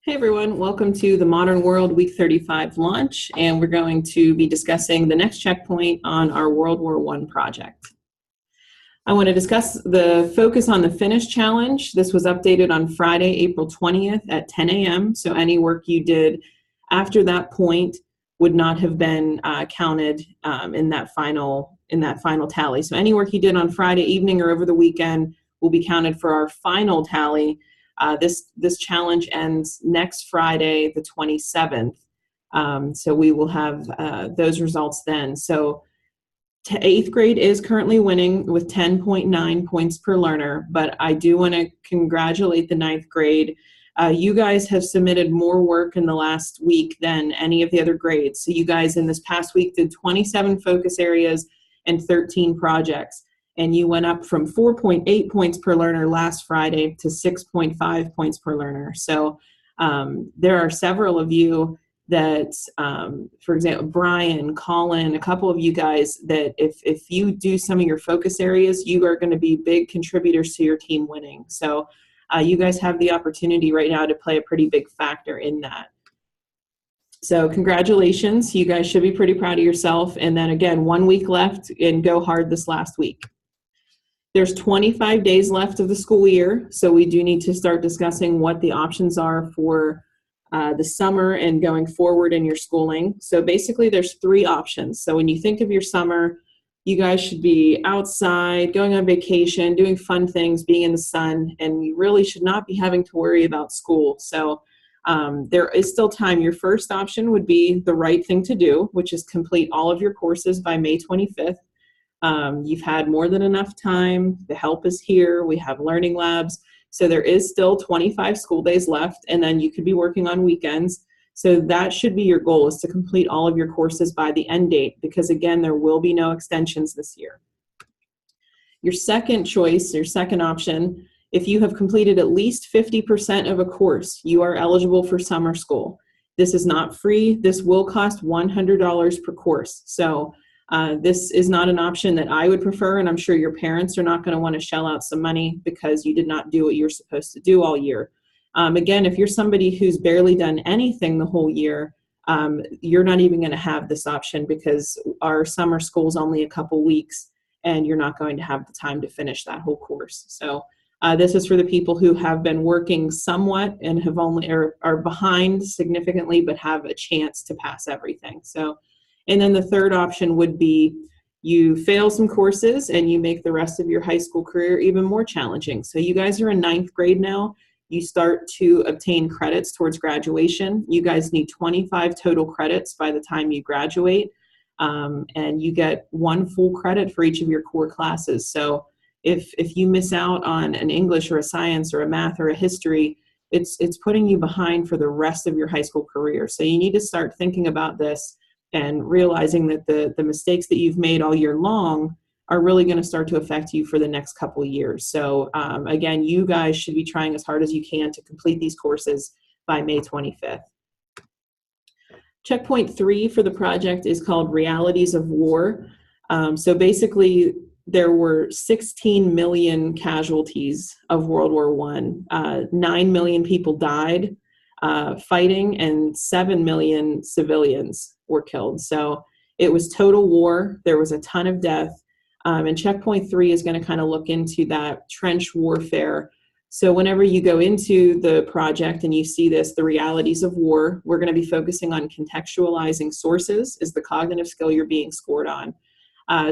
Hey everyone, welcome to the Modern World Week 35 launch, and we're going to be discussing the next checkpoint on our World War I project. I want to discuss the focus on the Finish Challenge. This was updated on Friday, April 20th at 10 a.m., so any work you did after that point would not have been counted in that final tally. So any work you did on Friday evening or over the weekend will be counted for our final tally. This challenge ends next Friday, the 27th. So we will have those results then. So eighth grade is currently winning with 10.9 points per learner, but I do want to congratulate the ninth grade. You guys have submitted more work in the last week than any of the other grades. So you guys in this past week did 27 focus areas and 13 projects. And you went up from 4.8 points per learner last Friday to 6.5 points per learner. So there are several of you that, for example, Brian, Colin, a couple of you guys that if you do some of your focus areas, you are going to be big contributors to your team winning. So you guys have the opportunity right now to play a pretty big factor in that. So congratulations, you guys should be pretty proud of yourself. And then again, 1 week left and go hard this last week. There's 25 days left of the school year, so we do need to start discussing what the options are for the summer and going forward in your schooling. So basically there's three options. So when you think of your summer, you guys should be outside, going on vacation, doing fun things, being in the sun, and you really should not be having to worry about school. So there is still time. Your first option would be the right thing to do, which is complete all of your courses by May 25th. You've had more than enough time. The help is here. We have learning labs. So there is still 25 school days left, and then you could be working on weekends. So that should be your goal, is to complete all of your courses by the end date, because again, there will be no extensions this year. Your second choice, your second option, if you have completed at least 50% of a course, you are eligible for summer school. This is not free. This will cost $100 per course. So this is not an option that I would prefer, and I'm sure your parents are not going to want to shell out some money because you did not do what you're supposed to do all year. Again, if you're somebody who's barely done anything the whole year, you're not even going to have this option because our summer school is only a couple weeks and you're not going to have the time to finish that whole course. So this is for the people who have been working somewhat and have only are behind significantly but have a chance to pass everything. So. And then the third option would be you fail some courses and you make the rest of your high school career even more challenging. So you guys are in ninth grade now. You start to obtain credits towards graduation. You guys need 25 total credits by the time you graduate. And you get 1 full credit for each of your core classes. So if you miss out on an English or a science or a math or a history, it's putting you behind for the rest of your high school career. So you need to start thinking about this and realizing that the mistakes that you've made all year long are really going to start to affect you for the next couple of years. So again, you guys should be trying as hard as you can to complete these courses by May 25th. Checkpoint 3 for the project is called Realities of War. So basically, there were 16 million casualties of World War I. 9 million people died fighting, and 7 million civilians were killed. So it was total war. There was a ton of death. And checkpoint 3 is going to kind of look into that trench warfare. So whenever you go into the project and you see this, the realities of war, we're going to be focusing on contextualizing sources is the cognitive skill you're being scored on.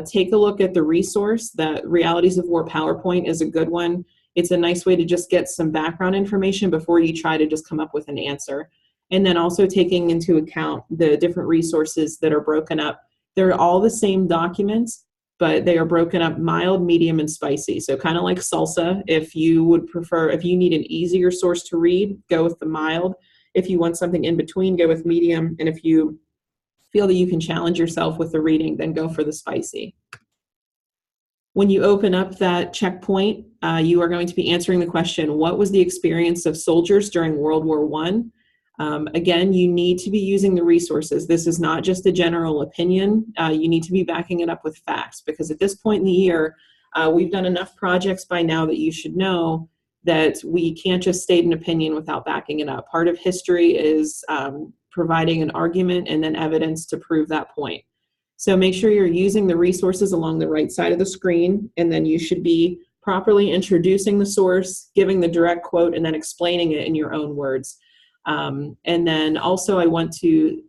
Take a look at the resource. That Realities of War PowerPoint is a good one. It's a nice way to just get some background information before you try to just come up with an answer. And then also taking into account the different resources that are broken up. They're all the same documents, but they are broken up mild, medium, and spicy. So kind of like salsa, if you would prefer, if you need an easier source to read, go with the mild. If you want something in between, go with medium. And if you feel that you can challenge yourself with the reading, then go for the spicy. When you open up that checkpoint, you are going to be answering the question, what was the experience of soldiers during World War I? Again, you need to be using the resources. This is not just a general opinion. You need to be backing it up with facts, because at this point in the year, we've done enough projects by now that you should know that we can't just state an opinion without backing it up. Part of history is providing an argument and then evidence to prove that point. So make sure you're using the resources along the right side of the screen, and then you should be properly introducing the source, giving the direct quote, and then explaining it in your own words. And then also I want to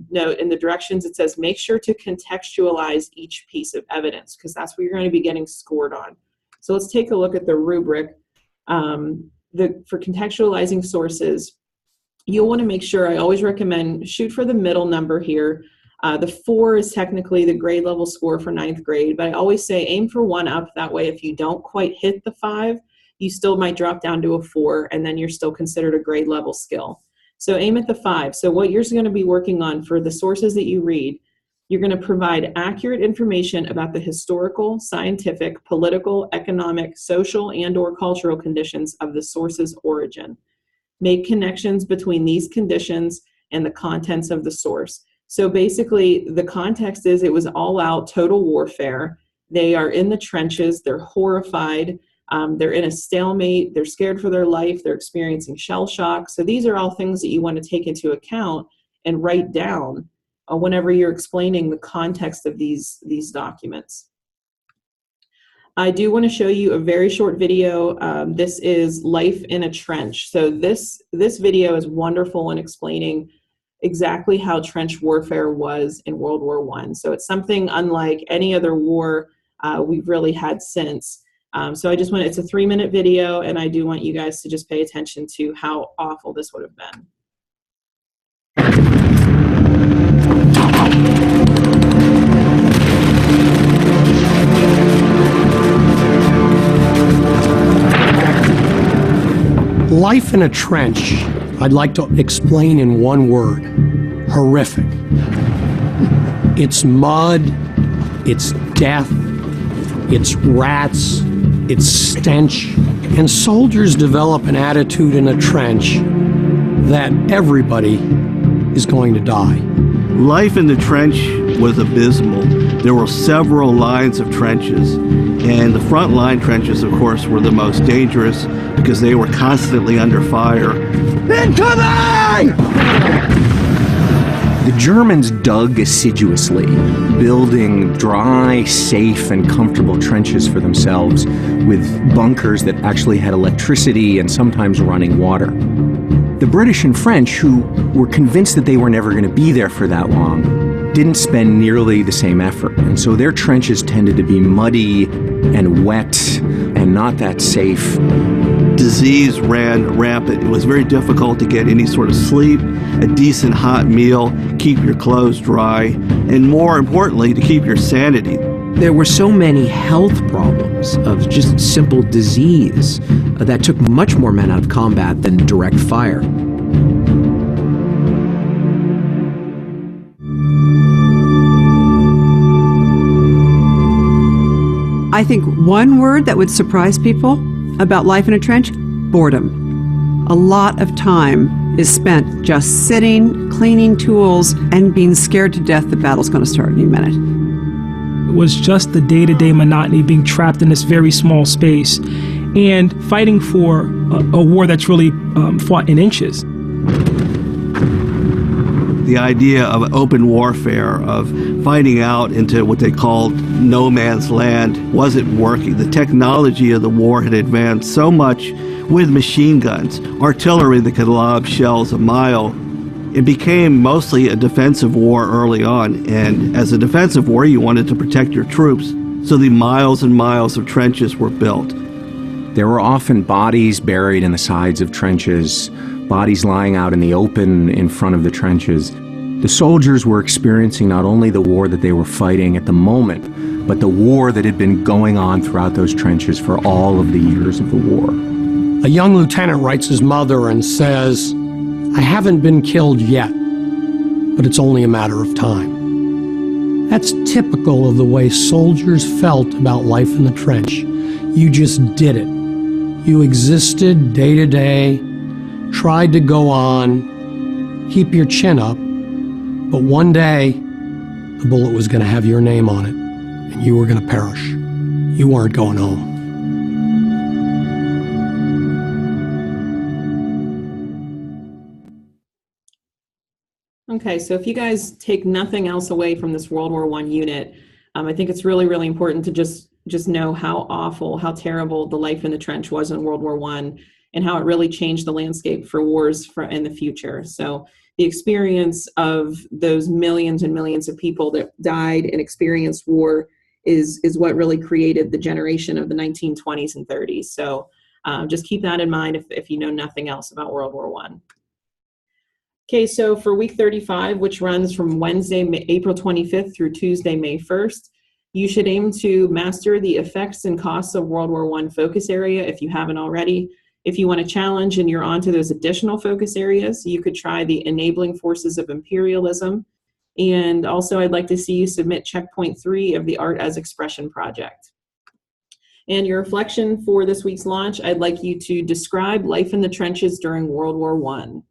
note in the directions it says make sure to contextualize each piece of evidence, because that's what you're going to be getting scored on. So let's take a look at the rubric. For contextualizing sources, you'll want to make sure, I always recommend shoot for the middle number here. The 4 is technically the grade level score for 9th grade, but I always say aim for 1 up. That way, if you don't quite hit the 5, you still might drop down to a 4, and then you're still considered a grade level skill. So aim at the 5. So what you're going to be working on for the sources that you read, you're going to provide accurate information about the historical, scientific, political, economic, social, and/or cultural conditions of the source's origin. Make connections between these conditions and the contents of the source. So basically, the context is it was all out total warfare. They are in the trenches. They're horrified. They're in a stalemate. They're scared for their life. They're experiencing shell shock. So these are all things that you want to take into account and write down whenever you're explaining the context of these documents. I do want to show you a very short video. This is Life in a Trench. So this video is wonderful in explaining exactly how trench warfare was in World War I. So it's something unlike any other war we've really had since. So I just want, it's a 3-minute video, and I do want you guys to just pay attention to how awful this would have been. Life in a trench, I'd like to explain in one word: horrific. It's mud, it's death, it's rats, it's stench, and soldiers develop an attitude in a trench that everybody is going to die. Life in the trench was abysmal. There were several lines of trenches, and the front line trenches, of course, were the most dangerous because they were constantly under fire. Incoming! The Germans dug assiduously, building dry, safe, and comfortable trenches for themselves with bunkers that actually had electricity and sometimes running water. The British and French, who were convinced that they were never going to be there for that long, didn't spend nearly the same effort. And so their trenches tended to be muddy and wet and not that safe. Disease ran rampant. It was very difficult to get any sort of sleep, a decent hot meal, keep your clothes dry, and more importantly, to keep your sanity. There were so many health problems of just simple disease that took much more men out of combat than direct fire. I think one word that would surprise people about life in a trench: boredom. A lot of time is spent just sitting, cleaning tools, and being scared to death the battle's going to start any minute. It was just the day-to-day monotony of being trapped in this very small space and fighting for a war that's really fought in inches. The idea of open warfare, of fighting out into what they called no man's land, wasn't working. The technology of the war had advanced so much with machine guns, artillery that could lob shells a mile. It became mostly a defensive war early on, and as a defensive war, you wanted to protect your troops, so the miles and miles of trenches were built. There were often bodies buried in the sides of trenches, bodies lying out in the open in front of the trenches. The soldiers were experiencing not only the war that they were fighting at the moment, but the war that had been going on throughout those trenches for all of the years of the war. A young lieutenant writes his mother and says, "I haven't been killed yet, but it's only a matter of time." That's typical of the way soldiers felt about life in the trench. You just did it. You existed day to day, tried to go on, keep your chin up, but one day, the bullet was going to have your name on it, and you were going to perish. You weren't going home. Okay, so if you guys take nothing else away from this World War I unit, I think it's really, really important to just know how awful, how terrible the life in the trench was in World War I, and how it really changed the landscape for wars in the future. So the experience of those millions and millions of people that died and experienced war is what really created the generation of the 1920s and 30s. So just keep that in mind if you know nothing else about World War I. Okay, so for week 35, which runs from Wednesday, April 25th through Tuesday, May 1st, you should aim to master the effects and costs of World War I focus area if you haven't already. If you want to challenge and you're onto those additional focus areas, you could try the enabling forces of imperialism. And also, I'd like to see you submit checkpoint 3 of the Art as Expression project. And your reflection for this week's launch, I'd like you to describe life in the trenches during World War I.